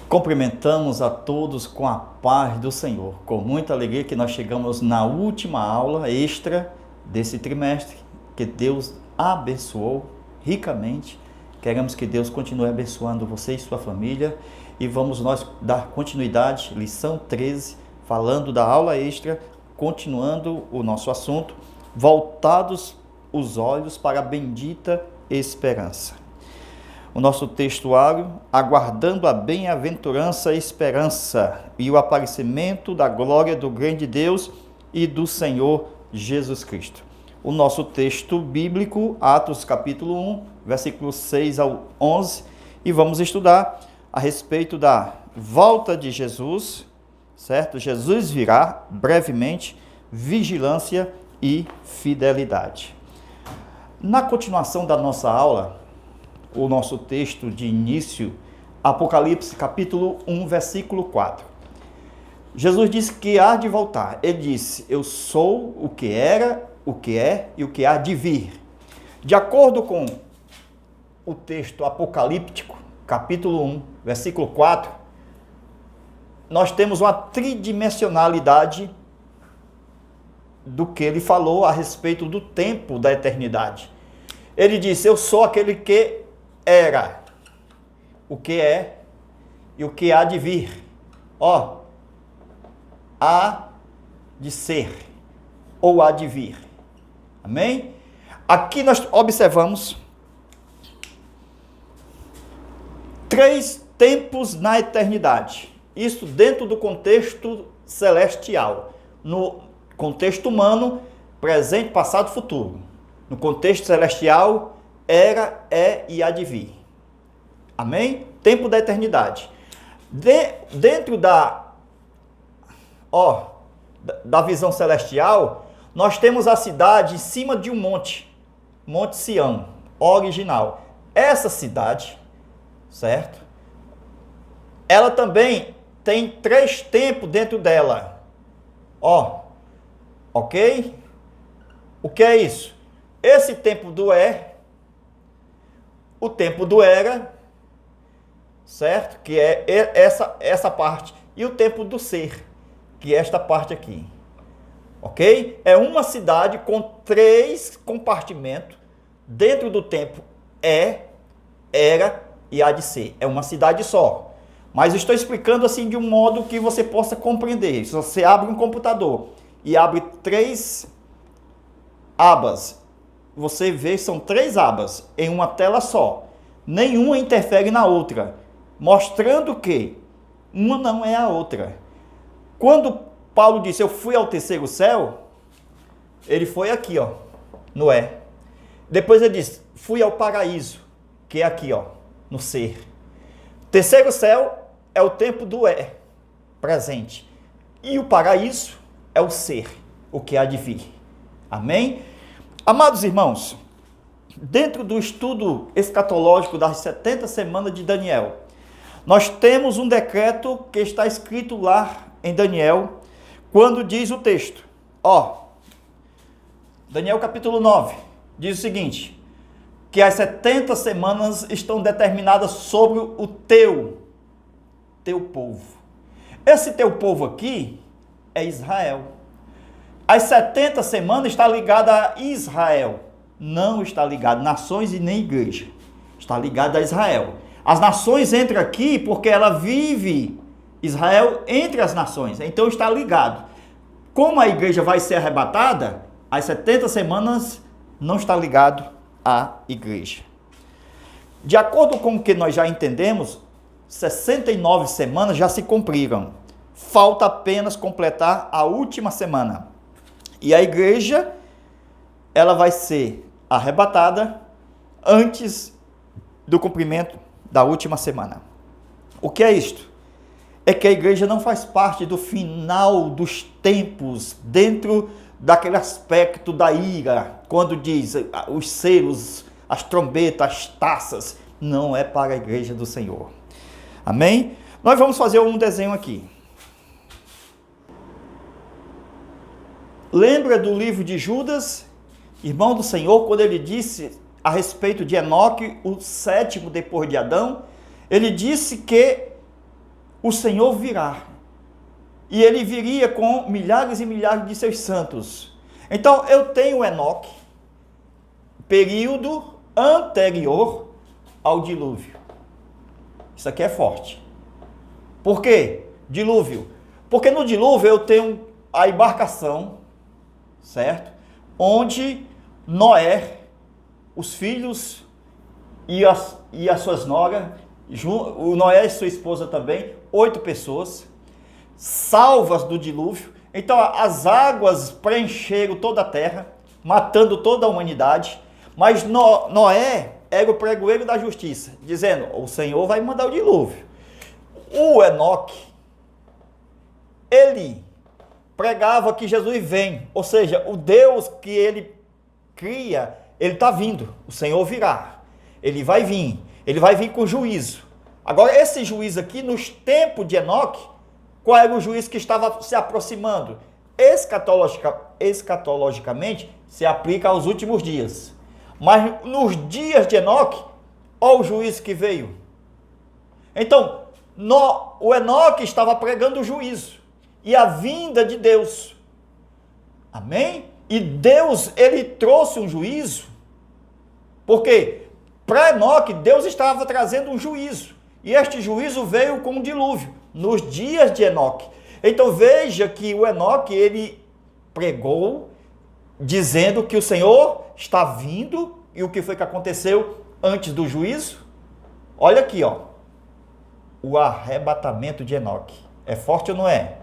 Cumprimentamos a todos com a paz do Senhor. Com muita alegria que nós chegamos na última aula extra desse trimestre, que Deus abençoou ricamente. Queremos que Deus continue abençoando você e sua família. E vamos nós dar continuidade, lição 13, falando da aula extra, continuando o nosso assunto, voltados os olhos para a bendita esperança. O nosso textuário, aguardando a bem-aventurança esperança e o aparecimento da glória do grande Deus e do Senhor Jesus Cristo. O nosso texto bíblico, Atos capítulo 1, versículos 6 ao 11, e vamos estudar a respeito da volta de Jesus, certo? Jesus virá brevemente, vigilância e fidelidade. Na continuação da nossa aula, o nosso texto de início, Apocalipse capítulo 1, versículo 4. Jesus disse que há de voltar. Ele disse, eu sou o que era, o que é e o que há de vir. De acordo com o texto apocalíptico, capítulo 1, versículo 4, nós temos uma tridimensionalidade do que ele falou a respeito do tempo da eternidade. Ele disse, eu sou aquele que era, o que é e o que há de vir. Há de ser ou há de vir. Amém? Aqui nós observamos 3 tempos na eternidade. Isso dentro do contexto celestial. No contexto humano, presente, passado, futuro. No contexto celestial, era, é e há de vir. Amém? Tempo da eternidade. Dentro da visão celestial, nós temos a cidade em cima de um monte. Monte Sião, original. Essa cidade, certo? Ela também tem 3 tempos dentro dela. Ok? O que é isso? Esse tempo do o tempo do era, certo? Que é essa parte. E o tempo do ser, que é esta parte aqui. Ok? É uma cidade com 3 compartimentos. Dentro do tempo era e há de ser. É uma cidade só. Mas estou explicando assim de um modo que você possa compreender. Se você abre um computador e abre 3 abas, você vê, são 3 abas em uma tela só. Nenhuma interfere na outra, mostrando que uma não é a outra. Quando Paulo disse, eu fui ao terceiro céu, ele foi aqui, no é. Depois ele disse, fui ao paraíso, que é aqui, no ser. Terceiro céu é o tempo do é, presente. E o paraíso é o ser, o que há de vir. Amém? Amados irmãos, dentro do estudo escatológico das 70 semanas de Daniel, nós temos um decreto que está escrito lá em Daniel, quando diz o texto. Daniel capítulo 9, diz o seguinte, que as 70 semanas estão determinadas sobre o teu povo. Esse teu povo aqui é Israel. As 70 semanas está ligada a Israel, não está ligado a nações e nem igreja, está ligado a Israel. As nações entram aqui porque ela vive, Israel, entre as nações, então está ligado. Como a igreja vai ser arrebatada, as 70 semanas não está ligado à igreja. De acordo com o que nós já entendemos, 69 semanas já se cumpriram. Falta apenas completar a última semana. E a igreja, ela vai ser arrebatada antes do cumprimento da última semana. O que é isto? É que a igreja não faz parte do final dos tempos, dentro daquele aspecto da ira, quando diz os selos, as trombetas, as taças, não é para a igreja do Senhor. Amém? Nós vamos fazer um desenho aqui. Lembra do livro de Judas, irmão do Senhor, quando ele disse a respeito de Enoque, o 7º depois de Adão? Ele disse que o Senhor virá. E ele viria com milhares e milhares de seus santos. Então eu tenho Enoque, período anterior ao dilúvio. Isso aqui é forte. Por quê? Dilúvio. Porque no dilúvio eu tenho a embarcação, certo? Onde Noé, os filhos e as suas noras, o Noé e sua esposa também, 8 pessoas, salvas do dilúvio. Então as águas preencheram toda a terra, matando toda a humanidade. Mas Noé era o pregoeiro da justiça, dizendo, o Senhor vai mandar o dilúvio. O Enoque, ele pregava que Jesus vem, ou seja, o Deus que ele cria, ele está vindo, o Senhor virá, ele vai vir com juízo. Agora esse juízo aqui, nos tempos de Enoque, qual era o juízo que estava se aproximando? Escatologicamente, se aplica aos últimos dias. Mas nos dias de Enoque, olha o juízo que veio. Então, o Enoque estava pregando o juízo e a vinda de Deus. Amém? E Deus, ele trouxe um juízo, porque para Enoque, Deus estava trazendo um juízo. E este juízo veio com um dilúvio, nos dias de Enoque. Então veja que o Enoque, ele pregou, dizendo que o Senhor está vindo, e o que foi que aconteceu antes do juízo? Olha aqui, ó, o arrebatamento de Enoque. É forte ou não é?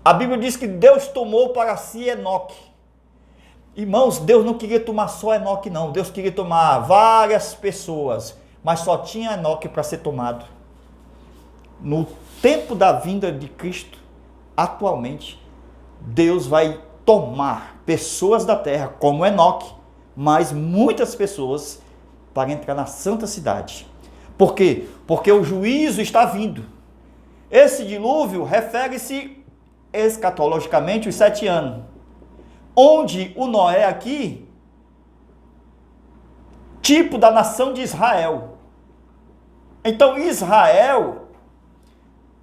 A Bíblia diz que Deus tomou para si Enoque. Irmãos, Deus não queria tomar só Enoque não, Deus queria tomar várias pessoas, mas só tinha Enoque para ser tomado. No tempo da vinda de Cristo, atualmente, Deus vai tomar pessoas da terra, como Enoque, mas muitas pessoas, para entrar na santa cidade. Por quê? Porque o juízo está vindo. Esse dilúvio refere-se escatologicamente os 7 anos, onde o Noé aqui, tipo da nação de Israel. Então Israel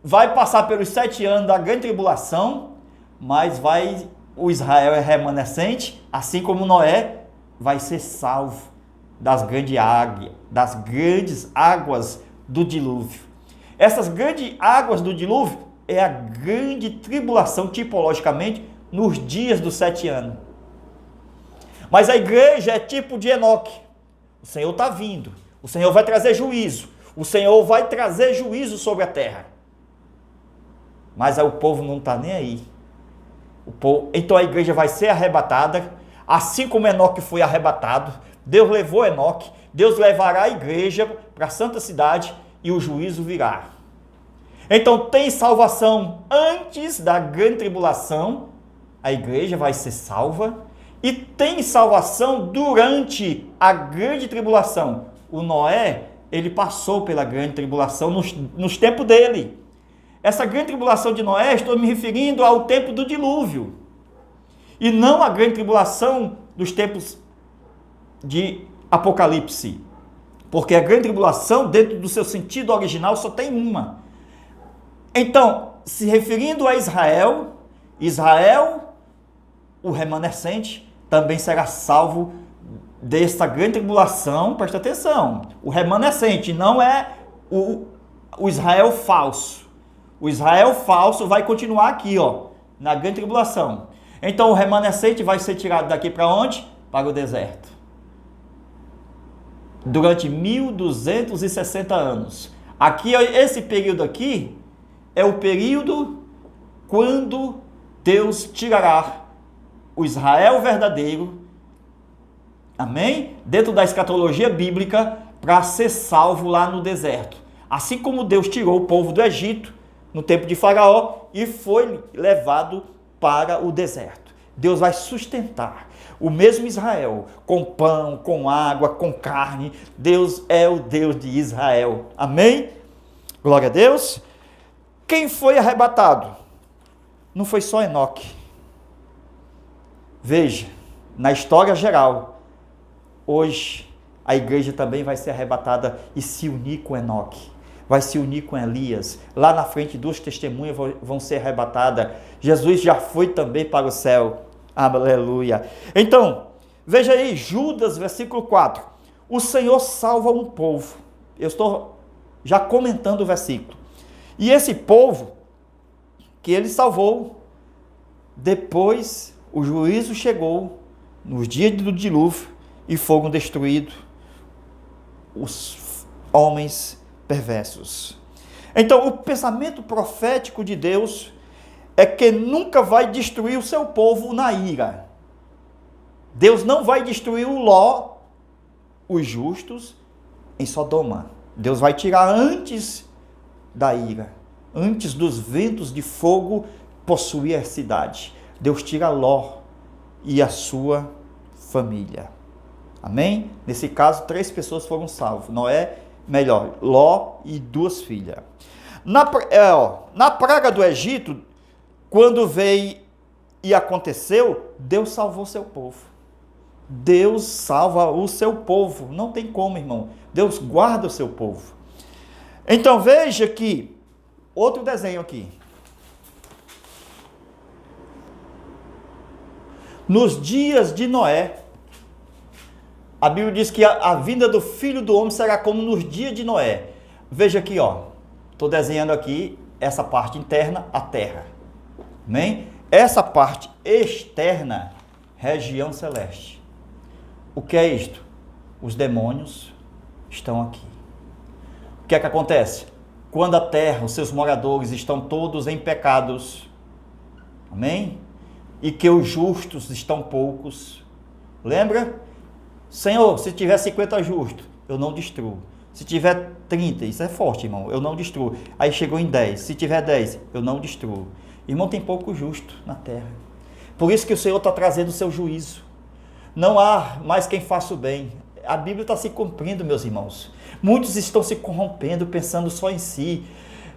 vai passar pelos 7 anos da grande tribulação, mas o Israel é remanescente, assim como Noé vai ser salvo das grandes águas do dilúvio. Essas grandes águas do dilúvio é a grande tribulação, tipologicamente, nos dias dos 7 anos. Mas a igreja é tipo de Enoque. O Senhor está vindo, o Senhor vai trazer juízo, o Senhor vai trazer juízo sobre a terra. Mas aí o povo não está nem aí. Então a igreja vai ser arrebatada, assim como Enoque foi arrebatado. Deus levou Enoque, Deus levará a igreja para a santa cidade e o juízo virá. Então tem salvação antes da grande tribulação, a igreja vai ser salva, e tem salvação durante a grande tribulação. O Noé, ele passou pela grande tribulação nos tempos dele. Essa grande tribulação de Noé, estou me referindo ao tempo do dilúvio, e não a grande tribulação dos tempos de Apocalipse, porque a grande tribulação, dentro do seu sentido original, só tem uma. Então, se referindo a Israel, o remanescente, também será salvo desta grande tribulação. Presta atenção, o remanescente não é o Israel falso. O Israel falso vai continuar aqui, ó, na grande tribulação. Então o remanescente vai ser tirado daqui para onde? Para o deserto. Durante 1260 anos. Aqui, esse período aqui, é o período quando Deus tirará o Israel verdadeiro, amém? Dentro da escatologia bíblica, para ser salvo lá no deserto. Assim como Deus tirou o povo do Egito, no tempo de Faraó, e foi levado para o deserto. Deus vai sustentar o mesmo Israel, com pão, com água, com carne. Deus é o Deus de Israel. Amém? Glória a Deus. Quem foi arrebatado? Não foi só Enoque. Veja, na história geral, hoje a igreja também vai ser arrebatada e se unir com Enoque. vai se unir com Elias. Lá na frente, 2 testemunhas vão ser arrebatadas. Jesus já foi também para o céu. Aleluia. Então, veja aí, Judas, versículo 4. O Senhor salva um povo. Eu estou já comentando o versículo. E esse povo que ele salvou, depois o juízo chegou, nos dias do dilúvio, e foram destruídos os homens perversos. Então, o pensamento profético de Deus é que nunca vai destruir o seu povo na ira. Deus não vai destruir o Ló, os justos, em Sodoma. Deus vai tirar antes da ira, antes dos ventos de fogo possuir a cidade. Deus tira Ló e a sua família. Amém? Nesse caso, 3 pessoas foram salvas. Ló e 2 filhas. Na praga do Egito, quando veio e aconteceu, Deus salvou seu povo. Deus salva o seu povo. Não tem como, irmão. Deus guarda o seu povo. Então veja que, outro desenho aqui. Nos dias de Noé, a Bíblia diz que a vinda do Filho do Homem será como nos dias de Noé. Veja aqui, ó. Estou desenhando aqui essa parte interna, a terra. Amém? Essa parte externa, região celeste. O que é isto? Os demônios estão aqui. O que é que acontece? Quando a terra, os seus moradores estão todos em pecados, amém? E que os justos estão poucos. Lembra? Senhor, se tiver 50 justos, eu não destruo. Se tiver 30, isso é forte, irmão, eu não destruo. Aí chegou em 10, se tiver 10, eu não destruo. Irmão, tem pouco justo na terra. Por isso que o Senhor está trazendo o seu juízo. Não há mais quem faça o bem. A Bíblia está se cumprindo, meus irmãos. Muitos estão se corrompendo, pensando só em si.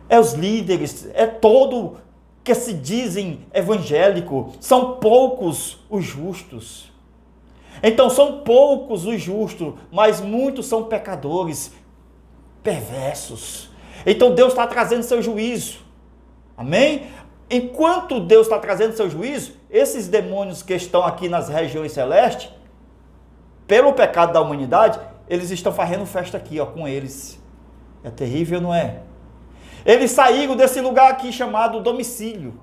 É os líderes, é todo que se dizem evangélico. São poucos os justos. Então são poucos os justos, mas muitos são pecadores, perversos. Então Deus está trazendo seu juízo. Amém? Enquanto Deus está trazendo seu juízo, esses demônios que estão aqui nas regiões celestes, pelo pecado da humanidade, eles estão fazendo festa aqui, ó, com eles. É terrível, não é? Eles saíram desse lugar aqui chamado domicílio.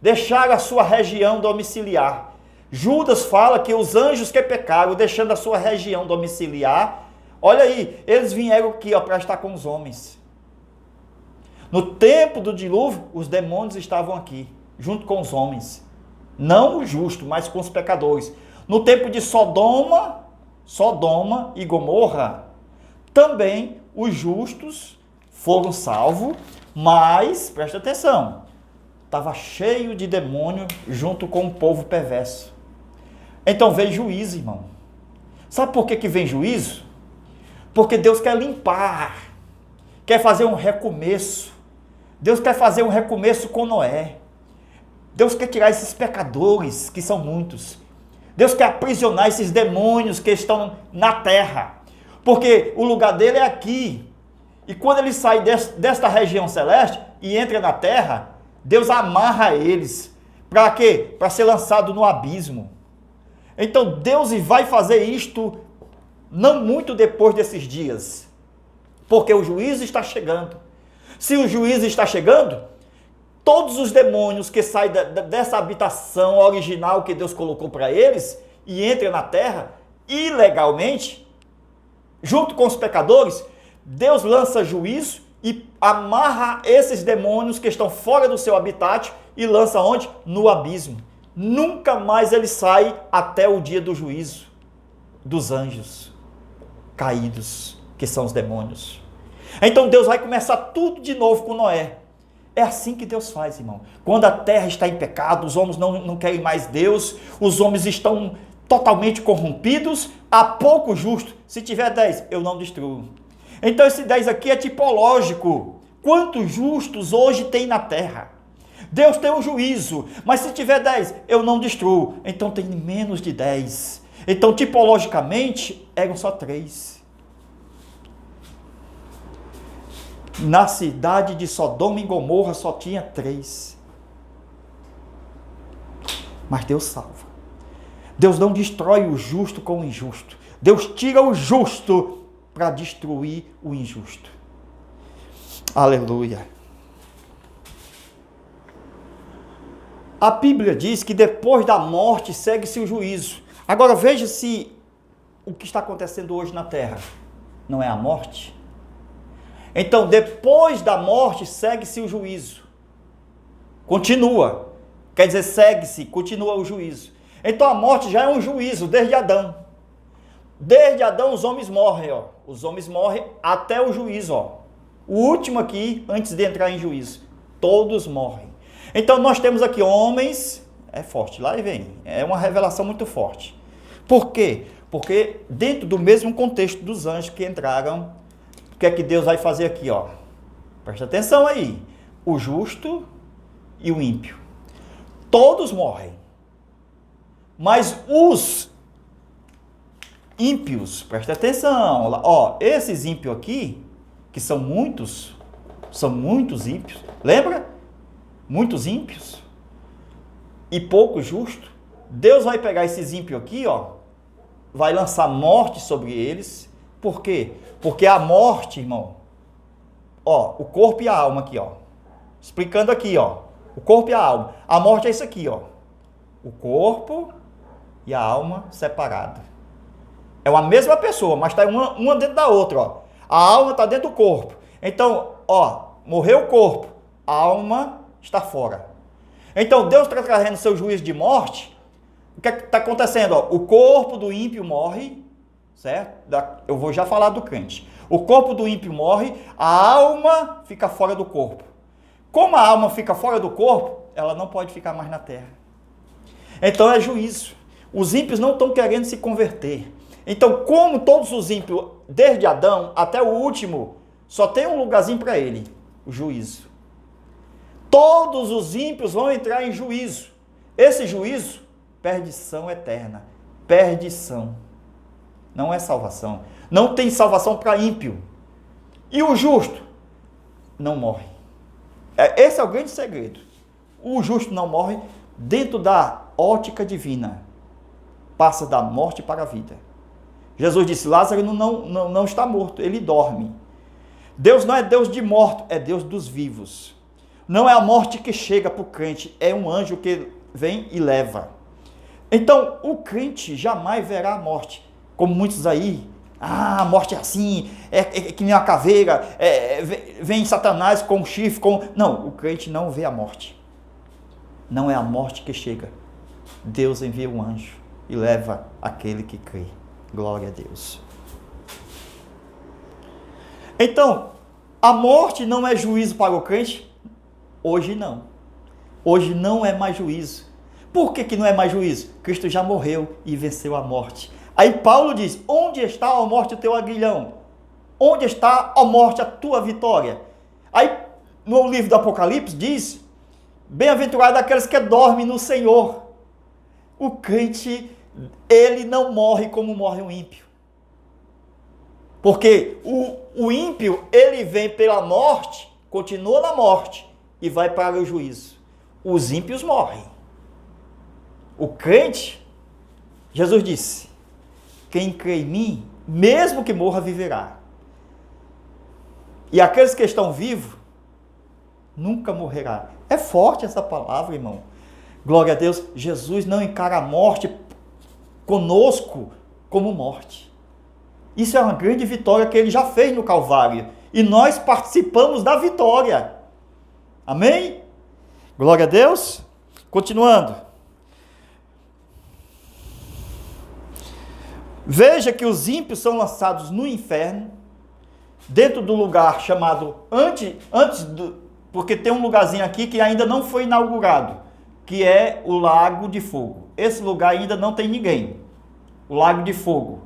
Deixaram a sua região domiciliar. Judas fala que os anjos que pecaram, deixando a sua região domiciliar, olha aí, eles vieram aqui para estar com os homens. No tempo do dilúvio, os demônios estavam aqui, junto com os homens. Não os justos, mas com os pecadores. No tempo de Sodoma e Gomorra, também os justos foram salvos, mas, presta atenção, estava cheio de demônio junto com o povo perverso. Então vem juízo, irmão. Sabe por que vem juízo? Porque Deus quer limpar, quer fazer um recomeço. Deus quer fazer um recomeço com Noé. Deus quer tirar esses pecadores, que são muitos. Deus quer aprisionar esses demônios que estão na terra. Porque o lugar dele é aqui. E quando ele sai desta região celeste e entra na terra, Deus amarra eles. Para quê? Para ser lançado no abismo. Então Deus vai fazer isto não muito depois desses dias. Porque o juízo está chegando. Se o juízo está chegando, todos os demônios que saem dessa habitação original que Deus colocou para eles e entram na terra ilegalmente, junto com os pecadores, Deus lança juízo e amarra esses demônios que estão fora do seu habitat e lança onde? No abismo. Nunca mais ele sai até o dia do juízo dos anjos caídos, que são os demônios. Então Deus vai começar tudo de novo com Noé. É assim que Deus faz, irmão. Quando a terra está em pecado, os homens não querem mais Deus, os homens estão totalmente corrompidos, há pouco justo. Se tiver 10, eu não destruo. Então esse 10 aqui é tipológico. Quantos justos hoje tem na terra? Deus tem um juízo, mas se tiver 10, eu não destruo. Então tem menos de 10. Então tipologicamente, eram só 3. Na cidade de Sodoma e Gomorra só tinha 3. Mas Deus salva. Deus não destrói o justo com o injusto. Deus tira o justo para destruir o injusto. Aleluia. A Bíblia diz que depois da morte segue-se o juízo. Agora veja se o que está acontecendo hoje na terra não é a morte. Então, depois da morte segue-se o juízo. Continua. Quer dizer, segue-se, continua o juízo. Então a morte já é um juízo desde Adão. Desde Adão os homens morrem, ó. Os homens morrem até o juízo, ó. O último aqui, antes de entrar em juízo. Todos morrem. Então nós temos aqui homens, é forte, lá e vem. É uma revelação muito forte. Por quê? Porque dentro do mesmo contexto dos anjos que entraram, o que é que Deus vai fazer aqui, ó? Presta atenção aí. O justo e o ímpio. Todos morrem. Mas os ímpios, presta atenção, ó, esses ímpios aqui, que são muitos ímpios, lembra? Muitos ímpios e pouco justos. Deus vai pegar esses ímpios aqui, ó, vai lançar morte sobre eles. Por quê? Porque a morte, irmão, ó, o corpo e a alma aqui, ó, explicando aqui, ó, o corpo e a alma. A morte é isso aqui, ó, o corpo e a alma separada. É uma mesma pessoa, mas está uma dentro da outra, ó. A alma está dentro do corpo. Então, ó, morreu o corpo, a alma está fora. Então, Deus está trazendo seu juízo de morte. O que está acontecendo? Ó? O corpo do ímpio morre, certo? Eu vou já falar do crente. O corpo do ímpio morre, a alma fica fora do corpo. Como a alma fica fora do corpo, ela não pode ficar mais na terra. Então é juízo. Os ímpios não estão querendo se converter. Então, como todos os ímpios, desde Adão até o último, só tem um lugarzinho para ele, o juízo. Todos os ímpios vão entrar em juízo. Esse juízo, perdição eterna. Perdição. Não é salvação. Não tem salvação para ímpio. E o justo não morre. Esse é o grande segredo. O justo não morre dentro da ótica divina. Passa da morte para a vida. Jesus disse, Lázaro não está morto, ele dorme. Deus não é Deus de morto, é Deus dos vivos. Não é a morte que chega para o crente, é um anjo que vem e leva. Então, o crente jamais verá a morte. Como muitos aí, a morte é assim, é que nem uma caveira, vem Satanás com um chifre, Não, o crente não vê a morte. Não é a morte que chega. Deus envia um anjo e leva aquele que crê. Glória a Deus. Então, a morte não é juízo para o crente? Hoje não. Hoje não é mais juízo. Por que não é mais juízo? Cristo já morreu e venceu a morte. Aí Paulo diz, onde está, ó morte, o teu aguilhão? Onde está, ó morte, a tua vitória? Aí, no livro do Apocalipse, diz, bem-aventurado aqueles que dormem no Senhor. O crente, ele não morre como morre o ímpio. Porque o ímpio, ele vem pela morte, continua na morte e vai para o juízo. Os ímpios morrem. O crente, Jesus disse, quem crê em mim, mesmo que morra, viverá. E aqueles que estão vivos, nunca morrerá. É forte essa palavra, irmão. Glória a Deus, Jesus não encara a morte conosco como morte. Isso é uma grande vitória que ele já fez no Calvário. E nós participamos da vitória. Amém? Glória a Deus. Continuando. Veja que os ímpios são lançados no inferno, dentro do lugar chamado, porque tem um lugarzinho aqui que ainda não foi inaugurado, que é o Lago de Fogo. Esse lugar ainda não tem ninguém, o Lago de Fogo.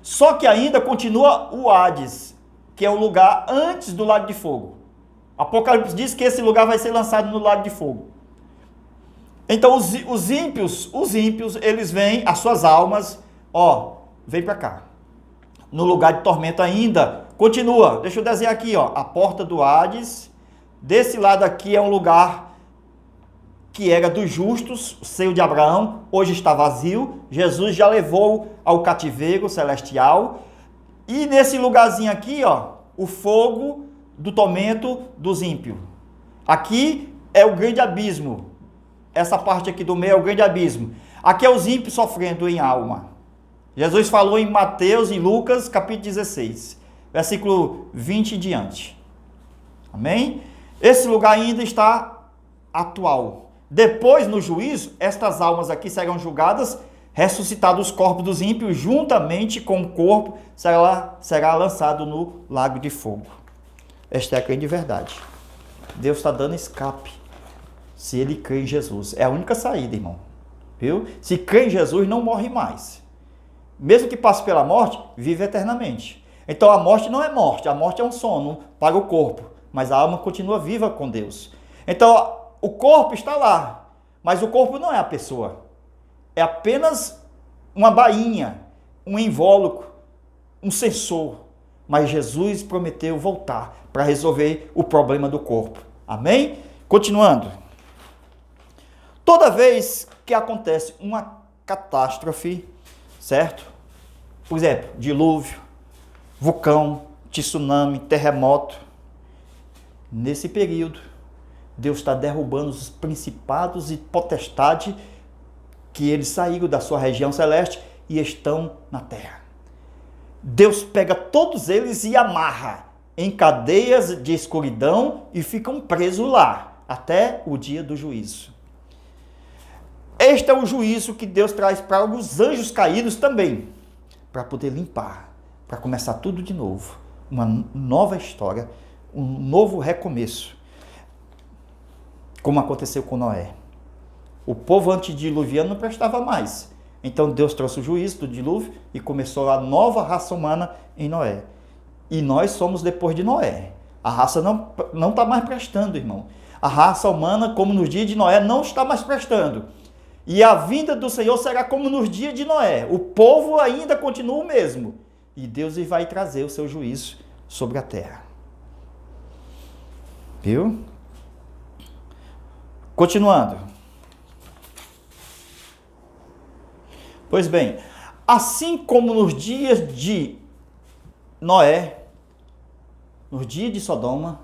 Só que ainda continua o Hades, que é o lugar antes do Lago de Fogo. Apocalipse diz que esse lugar vai ser lançado no Lago de Fogo. Então os ímpios, eles vêm, as suas almas, vem para cá. No lugar de tormento ainda, continua. Deixa eu desenhar aqui, ó, a porta do Hades. Desse lado aqui é um lugar que era dos justos, o seio de Abraão, hoje está vazio. Jesus já levou ao cativeiro celestial. E nesse lugarzinho aqui, ó, o fogo do tormento dos ímpios. Aqui é o grande abismo. Essa parte aqui do meio é o grande abismo. Aqui é os ímpios sofrendo em alma. Jesus falou em Mateus e Lucas, capítulo 16, versículo 20 em diante. Amém? Esse lugar ainda está atual. Depois, no juízo, estas almas aqui serão julgadas, ressuscitados os corpos dos ímpios, juntamente com o corpo, será lançado no lago de fogo. Esta é a grande verdade. Deus está dando escape, se ele crê em Jesus. É a única saída, irmão. Viu? Se crê em Jesus, não morre mais. Mesmo que passe pela morte, vive eternamente. Então a morte não é morte, a morte é um sono para o corpo, mas a alma continua viva com Deus. Então o corpo está lá, mas o corpo não é a pessoa. É apenas uma bainha, um invólucro, um sensor. Mas Jesus prometeu voltar para resolver o problema do corpo. Amém? Continuando. Toda vez que acontece uma catástrofe, certo? Por exemplo, dilúvio, vulcão, tsunami, terremoto. Nesse período, Deus está derrubando os principados e potestades que eles saíram da sua região celeste e estão na terra. Deus pega todos eles e amarra em cadeias de escuridão e ficam presos lá, até o dia do juízo. Este é o juízo que Deus traz para os anjos caídos também, para poder limpar, para começar tudo de novo, uma nova história, um novo recomeço, como aconteceu com Noé. O povo antediluviano não prestava mais, então Deus trouxe o juízo do dilúvio e começou a nova raça humana em Noé. E nós somos depois de Noé. A raça não está mais prestando, irmão. A raça humana, como nos dias de Noé, não está mais prestando. E a vinda do Senhor será como nos dias de Noé. O povo ainda continua o mesmo. E Deus vai trazer o seu juízo sobre a terra. Viu? Continuando. Pois bem, assim como nos dias de Noé, nos dias de Sodoma,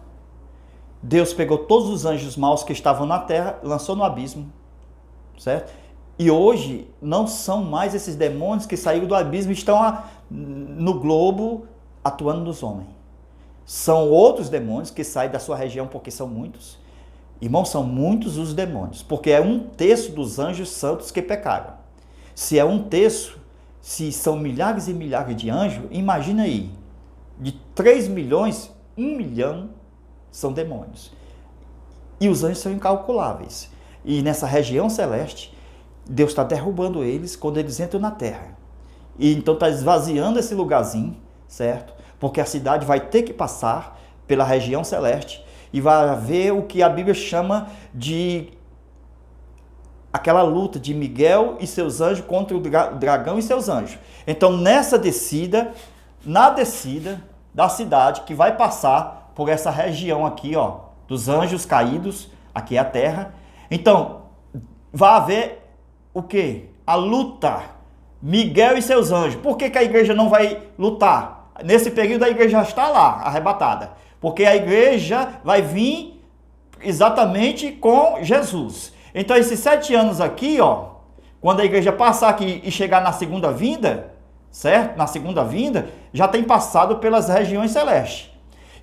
Deus pegou todos os anjos maus que estavam na terra, lançou no abismo. Certo? E hoje não são mais esses demônios que saíram do abismo e estão no globo atuando nos homens. São outros demônios que saem da sua região, porque são muitos. Irmãos, são muitos os demônios, porque é 1/3 dos anjos santos que pecaram. Se é 1/3, se são milhares e milhares de anjos, imagina aí, de 3 milhões, 1 milhão são demônios. E os anjos são incalculáveis. E nessa região celeste, Deus está derrubando eles quando eles entram na terra. E então está esvaziando esse lugarzinho, certo? Porque a cidade vai ter que passar pela região celeste e vai haver o que a Bíblia chama de aquela luta de Miguel e seus anjos contra o dragão e seus anjos. Então nessa descida, na descida da cidade que vai passar por essa região aqui, ó, dos anjos caídos, aqui é a terra. Então, vai haver o quê? A luta. Miguel e seus anjos. Por que a igreja não vai lutar? Nesse período a igreja já está lá, arrebatada. Porque a igreja vai vir exatamente com Jesus. Então, esses 7 anos aqui, ó, quando a igreja passar aqui e chegar na segunda vinda, certo? Na segunda vinda, já tem passado pelas regiões celestes.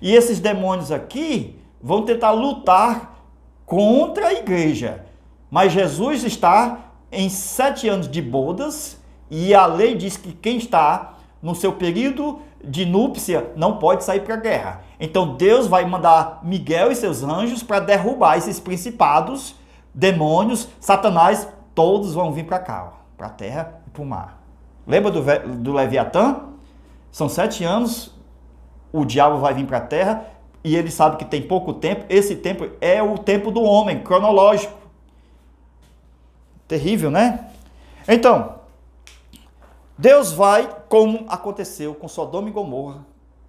E esses demônios aqui vão tentar lutar contra a igreja. Mas Jesus está em 7 anos de bodas e a lei diz que quem está no seu período de núpcia não pode sair para a guerra. Então Deus vai mandar Miguel e seus anjos para derrubar esses principados, demônios, Satanás, todos vão vir para cá, para a terra e para o mar. Lembra do Leviatã? São 7 anos, o diabo vai vir para a terra e ele sabe que tem pouco tempo. Esse tempo é o tempo do homem, cronológico. Terrível, né? Então, Deus vai, como aconteceu com Sodoma e Gomorra,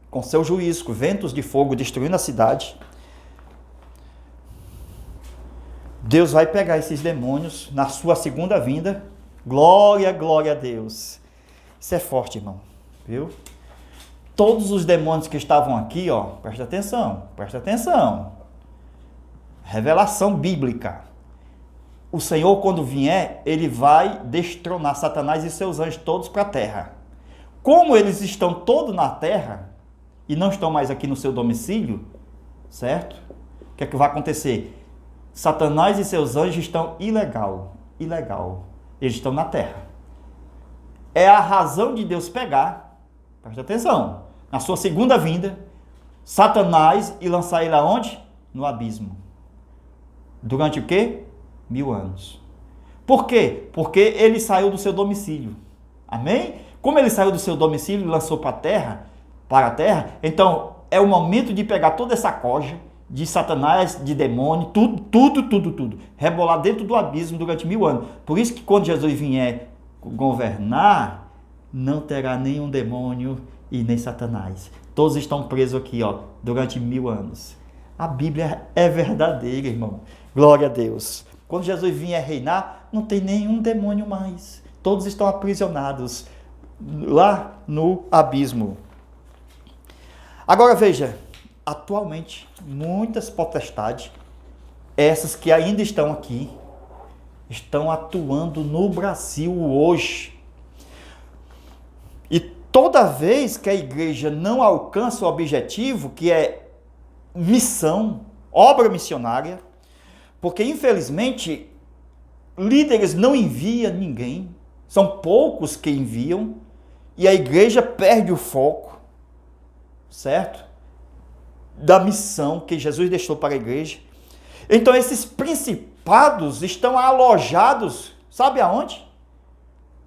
com seu juízo, com ventos de fogo destruindo a cidade, Deus vai pegar esses demônios na sua segunda vinda. Glória, glória a Deus. Isso é forte, irmão. Viu? Todos os demônios que estavam aqui, ó, presta atenção, presta atenção. Revelação bíblica. O Senhor, quando vier, ele vai destronar Satanás e seus anjos todos para a terra. Como eles estão todos na terra e não estão mais aqui no seu domicílio, certo? O que é que vai acontecer? Satanás e seus anjos estão ilegal. Eles estão na terra. É a razão de Deus pegar, presta atenção, na sua segunda vinda, Satanás e lançar ele aonde? No abismo. Durante o quê? 1000 anos. Por quê? Porque ele saiu do seu domicílio. Amém? Como ele saiu do seu domicílio e lançou para a terra, então é o momento de pegar toda essa coja de Satanás, de demônio, tudo, rebolar dentro do abismo durante 1000 anos. Por isso que quando Jesus vier governar, não terá nenhum demônio e nem Satanás. Todos estão presos aqui, ó, durante 1000 anos. A Bíblia é verdadeira, irmão. Glória a Deus. Quando Jesus vier reinar, não tem nenhum demônio mais. Todos estão aprisionados lá no abismo. Agora veja, atualmente, muitas potestades, essas que ainda estão aqui, estão atuando no Brasil hoje. E toda vez que a igreja não alcança o objetivo, que é missão, obra missionária, porque infelizmente líderes não enviam ninguém, são poucos que enviam, e a igreja perde o foco, certo? Da missão que Jesus deixou para a igreja. Então esses principados estão alojados, sabe aonde?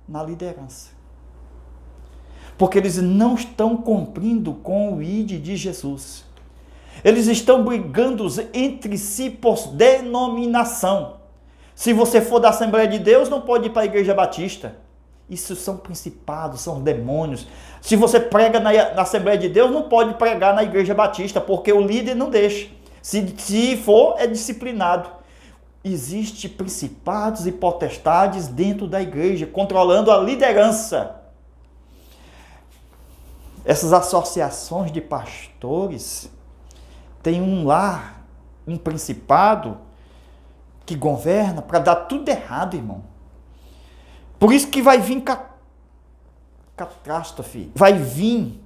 Na liderança. Porque eles não estão cumprindo com o ID de Jesus. Eles estão brigando entre si por denominação. Se você for da Assembleia de Deus, não pode ir para a Igreja Batista. Isso são principados, são demônios. Se você prega na Assembleia de Deus, não pode pregar na Igreja Batista, porque o líder não deixa. Se for, é disciplinado. Existem principados e potestades dentro da igreja, controlando a liderança. Essas associações de pastores têm um principado que governa para dar tudo errado, irmão. Por isso que vai vir catástrofe, vai vir.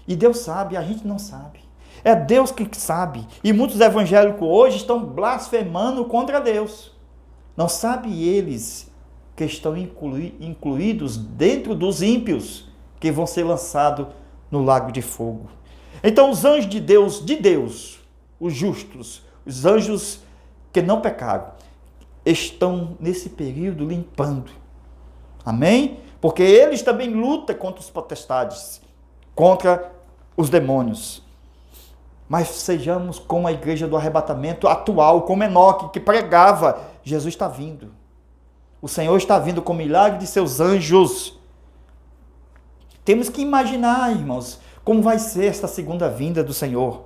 E Deus sabe, a gente não sabe. É Deus que sabe. E muitos evangélicos hoje estão blasfemando contra Deus. Não sabem eles que estão incluídos dentro dos ímpios que vão ser lançados no lago de fogo. Então os anjos de Deus, os justos, os anjos que não pecaram, estão nesse período limpando. Amém? Porque eles também lutam contra os potestades, contra os demônios. Mas sejamos como a igreja do arrebatamento atual, como Enoque, que pregava, Jesus está vindo. O Senhor está vindo com milagre de seus anjos. Temos que imaginar, irmãos, como vai ser esta segunda vinda do Senhor.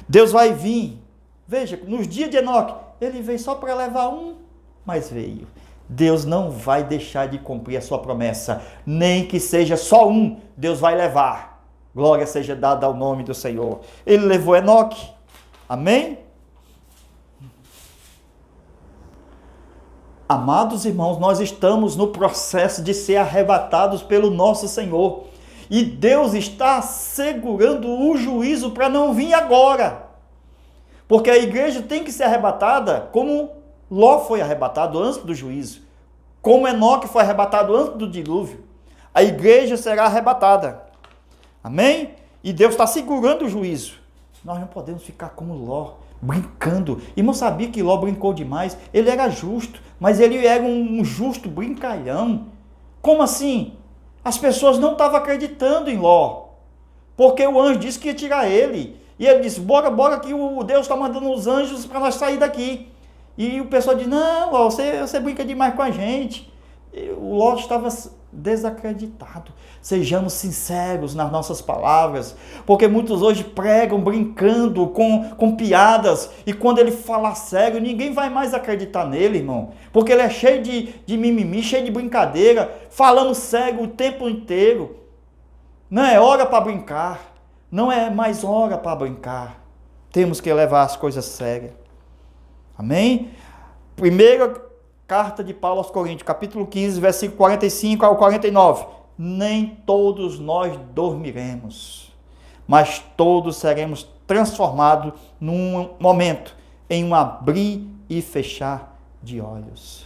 Deus vai vir. Veja, nos dias de Enoque, ele veio só para levar um, mas veio. Deus não vai deixar de cumprir a sua promessa, nem que seja só um, Deus vai levar. Glória seja dada ao nome do Senhor. Ele levou Enoque. Amém? Amados irmãos, nós estamos no processo de ser arrebatados pelo nosso Senhor. E Deus está segurando o juízo para não vir agora. Porque a igreja tem que ser arrebatada como Ló foi arrebatado antes do juízo. Como Enoque foi arrebatado antes do dilúvio. A igreja será arrebatada. Amém? E Deus está segurando o juízo. Nós não podemos ficar como Ló, brincando. Irmão, sabia que Ló brincou demais? Ele era justo, mas ele era um justo brincalhão. Como assim? As pessoas não estavam acreditando em Ló. Porque o anjo disse que ia tirar ele. E ele disse, bora que o Deus está mandando os anjos para nós sair daqui. E o pessoal disse, não, Ló, você brinca demais com a gente. E o Ló estava desacreditado. Sejamos sinceros nas nossas palavras, porque muitos hoje pregam brincando com piadas, e quando ele falar sério, ninguém vai mais acreditar nele, irmão, porque ele é cheio de mimimi, cheio de brincadeira, falando sério o tempo inteiro. Não é hora para brincar, não é mais hora para brincar. Temos que levar as coisas sérias. Amém? Primeira carta de Paulo aos Coríntios, capítulo 15, versículo 45 ao 49. Nem todos nós dormiremos, mas todos seremos transformados num momento, em um abrir e fechar de olhos.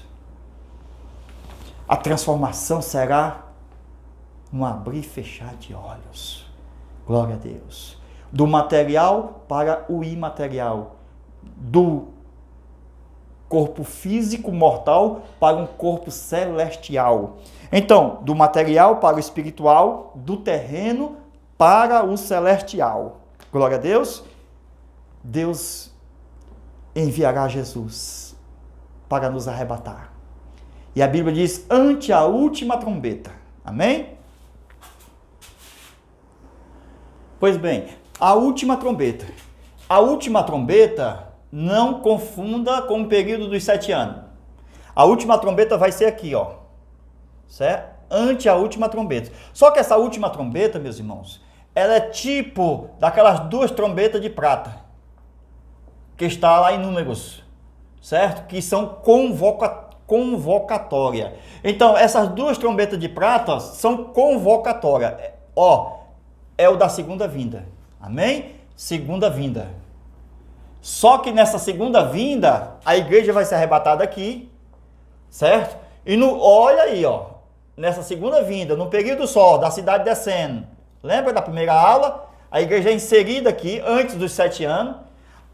A transformação será um abrir e fechar de olhos. Glória a Deus. Do material para o imaterial. Do corpo físico mortal para um corpo celestial. Então, do material para o espiritual, do terreno para o celestial. Glória a Deus. Deus enviará Jesus para nos arrebatar. E a Bíblia diz, ante a última trombeta. Amém? Pois bem, a última trombeta. A última trombeta, não confunda com o período dos 7 anos. A última trombeta vai ser aqui, ó. Certo? Ante a última trombeta. Só que essa última trombeta, meus irmãos, ela é tipo daquelas 2 trombetas de prata, que está lá em Números, certo? Que são convocatória. Então, essas 2 trombetas de prata são convocatórias. Ó, é o da segunda vinda. Amém? Segunda vinda. Só que nessa segunda vinda, a igreja vai ser arrebatada aqui, certo? E olha aí, ó, nessa segunda vinda, no período sol, da cidade descendo. Lembra da primeira aula? A igreja é inserida aqui, antes dos 7 anos.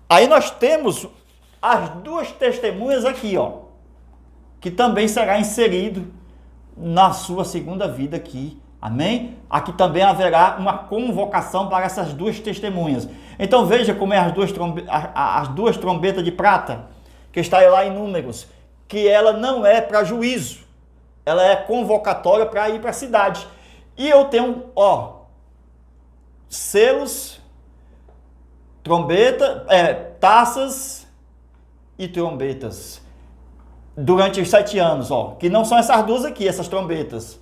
Aí nós temos as 2 testemunhas aqui, ó, que também será inserido na sua segunda vida aqui. Amém? Aqui também haverá uma convocação para essas 2 testemunhas. Então veja como é as duas trombetas de prata, que está lá em Números, que ela não é para juízo, ela é convocatória para ir para a cidade. E eu tenho, ó, selos, trombeta, taças e trombetas durante os 7 anos, ó, que não são essas 2 aqui, essas trombetas.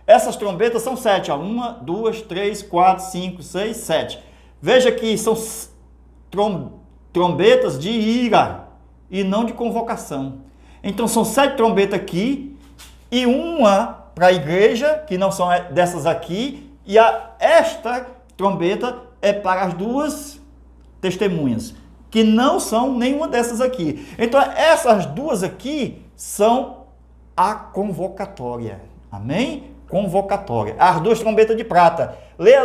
Essas trombetas são 7, ó. 1, 2, 3, 4, 5, 6, 7. Veja que são trombetas de ira e não de convocação. Então são 7 trombetas aqui e uma para a igreja, que não são dessas aqui, e esta trombeta é para as 2 testemunhas, que não são nenhuma dessas aqui. Então essas 2 aqui são a convocatória. Amém? Convocatória. As 2 trombetas de prata. Leia lá